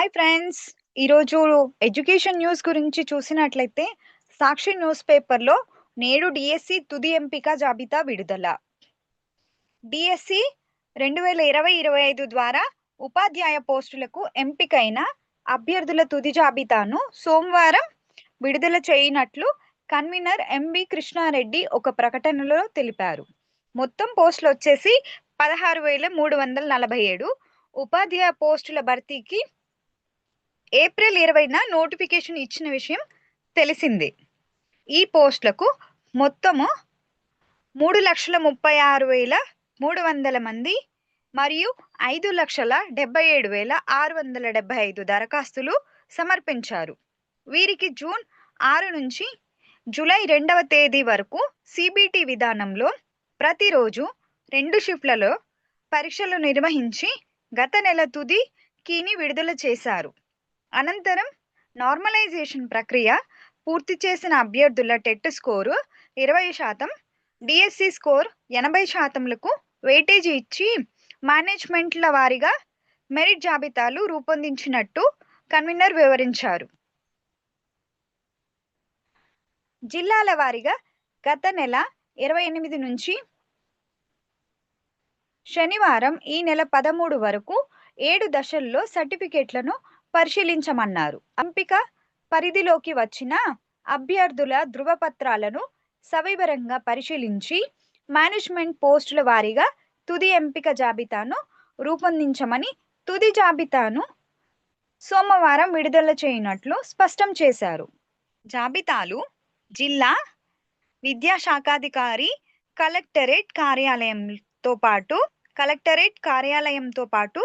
Hi friends. ఈరోజు education news గురించి చూసినట్లయితే సాక్షి న్యూస్ పేపర్‌లో నేడు డీఎస్సీ తుది ఎంపిక జాబితా విడుదల. డీఎస్సీ 2020-25 ద్వారా ఉపాధ్యాయ పోస్టులకు ఎంపికైన అభ్యర్థుల తుది జాబితాను సోమవారం విడుదల చేయనున్నట్లు కన్వీనర్ ఎంబి కృష్ణారెడ్డి ఒక ప్రకటనలో తెలిపారు. మొత్తం పోస్టులొచ్చేసి 16,347. ఉపాధ్యాయ పోస్టుల భర్తీకి ఏప్రిల్ 20న నోటిఫికేషన్ ఇచ్చిన విషయం తెలిసిందే. ఈ పోస్టులకు మొత్తము 3,36,300 మంది మరియు 5,77,675 దరఖాస్తులు సమర్పించారు. వీరికి జూన్ 6 నుంచి జూలై 2వ తేదీ వరకు సిబిటి విధానంలో ప్రతిరోజు 2 షిఫ్ట్లలో పరీక్షలు నిర్వహించి గత నెల తుది కీని విడుదల చేశారు. అనంతరం నార్మలైజేషన్ ప్రక్రియ పూర్తి చేసిన అభ్యర్థుల టెట్ స్కోరు 20%, డిఎస్సి స్కోర్ 80%లకు వెయిటేజీ ఇచ్చి మేనేజ్మెంట్ల వారీగా మెరిట్ జాబితాలు రూపొందించినట్టు కన్వీనర్ వివరించారు. జిల్లాల వారీగా గత నెల 28 నుంచి శనివారం ఈ నెల 13 వరకు 7 దశల్లో సర్టిఫికెట్లను పరిశీలించమన్నారు. ఎంపిక పరిధిలోకి వచ్చిన అభ్యర్థుల ధృవపత్రాలను సవివరంగా పరిశీలించి మేనేజ్మెంట్ పోస్టుల వారీగా తుది ఎంపిక జాబితాను రూపొందించమని తుది జాబితాను సోమవారం విడుదల చేయనున్నట్లు స్పష్టం చేశారు. జాబితాలు జిల్లా విద్యాశాఖాధికారి కలెక్టరేట్ కార్యాలయంతో పాటు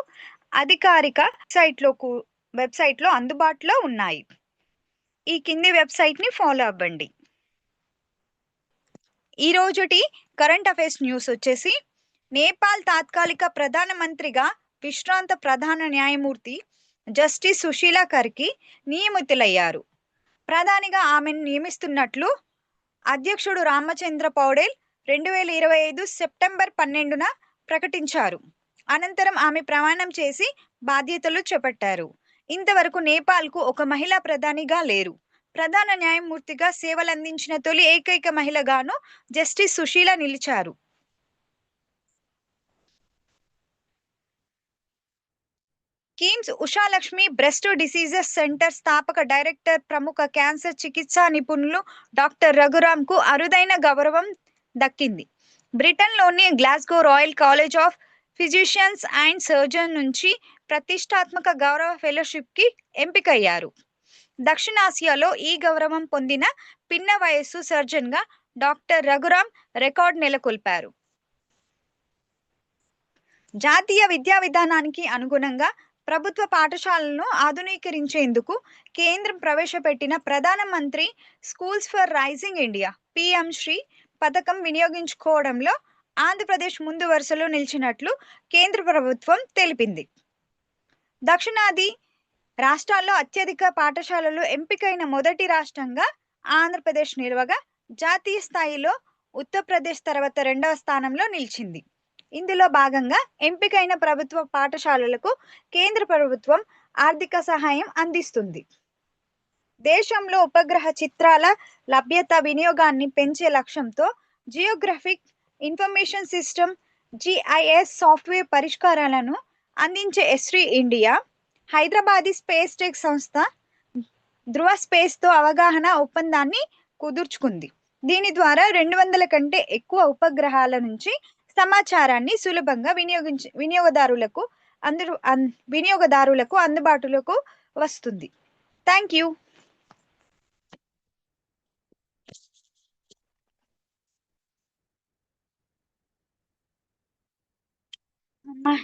అధికారిక వెబ్సైట్లో అందుబాటులో ఉన్నాయి. ఈ కింది వెబ్సైట్ని ఫాలో అవ్వండి. ఈ రోజుటి కరెంట్ అఫైర్స్ న్యూస్ వచ్చేసి నేపాల్ తాత్కాలిక ప్రధానమంత్రిగా విశ్రాంత ప్రధాన న్యాయమూర్తి జస్టిస్ సుశీలా కర్కి నియమితులయ్యారు. ప్రధానిగా ఆమెను నియమిస్తున్నట్లు అధ్యక్షుడు రామచంద్ర పౌడేల్ 2025 సెప్టెంబర్ 12న ప్రకటించారు. అనంతరం ఆమె ప్రమాణం చేసి బాధ్యతలు చేపట్టారు. ఇంతవరకు నేపాల్కు ఒక మహిళా ప్రధానిగా లేరు. ప్రధాన న్యాయమూర్తిగా సేవలందించిన తొలి ఏకైక మహిళగాను జస్టిస్ సుశీల నిలిచారు. KIMS Ushalakshmi breast diseases centre స్థాపక డైరెక్టర్, ప్రముఖ క్యాన్సర్ చికిత్సా నిపుణులు డాక్టర్ రఘురామ్కు అరుదైన గౌరవం దక్కింది. బ్రిటన్లోని Glasgow royal college of physicians and surgeon నుంచి ప్రతిష్టాత్మక గౌరవ ఫెలోషిప్కి ఎంపికయ్యారు. దక్షిణాసియాలో ఈ గౌరవం పొందిన పిన్న వయస్సు సర్జన్గా డాక్టర్ రఘురామ్ రికార్డు నెలకొల్పారు. జాతీయ విద్యా విధానానికి అనుగుణంగా ప్రభుత్వ పాఠశాలలను ఆధునీకరించేందుకు కేంద్రం ప్రవేశపెట్టిన ప్రధానమంత్రి schools for rising India PM Shri పథకం వినియోగించుకోవడంలో ఆంధ్రప్రదేశ్ ముందు వరుసలో నిలిచినట్లు కేంద్ర ప్రభుత్వం తెలిపింది. దక్షిణాది రాష్ట్రాల్లో అత్యధిక పాఠశాలలు ఎంపికైన మొదటి రాష్ట్రంగా ఆంధ్రప్రదేశ్ నిలవగా జాతీయ స్థాయిలో ఉత్తరప్రదేశ్ తర్వాత 2వ స్థానంలో నిలిచింది. ఇందులో భాగంగా ఎంపికైన ప్రభుత్వ పాఠశాలలకు కేంద్ర ప్రభుత్వం ఆర్థిక సహాయం అందిస్తుంది. దేశంలో ఉపగ్రహ చిత్రాల లభ్యత వినియోగాన్ని పెంచే లక్ష్యంతో geographic information system GIS software పరిష్కారాలను అందించే ఎస్రీ ఇండియా హైదరాబాదీ స్పేస్ టెక్ సంస్థ ధృవ స్పేస్తో అవగాహన ఒప్పందాన్ని కుదుర్చుకుంది. దీని ద్వారా 200 కంటే ఎక్కువ ఉపగ్రహాల నుంచి సమాచారాన్ని సులభంగా వినియోగదారులకు అందుబాటులోకి వస్తుంది. Thank you. అమ్మా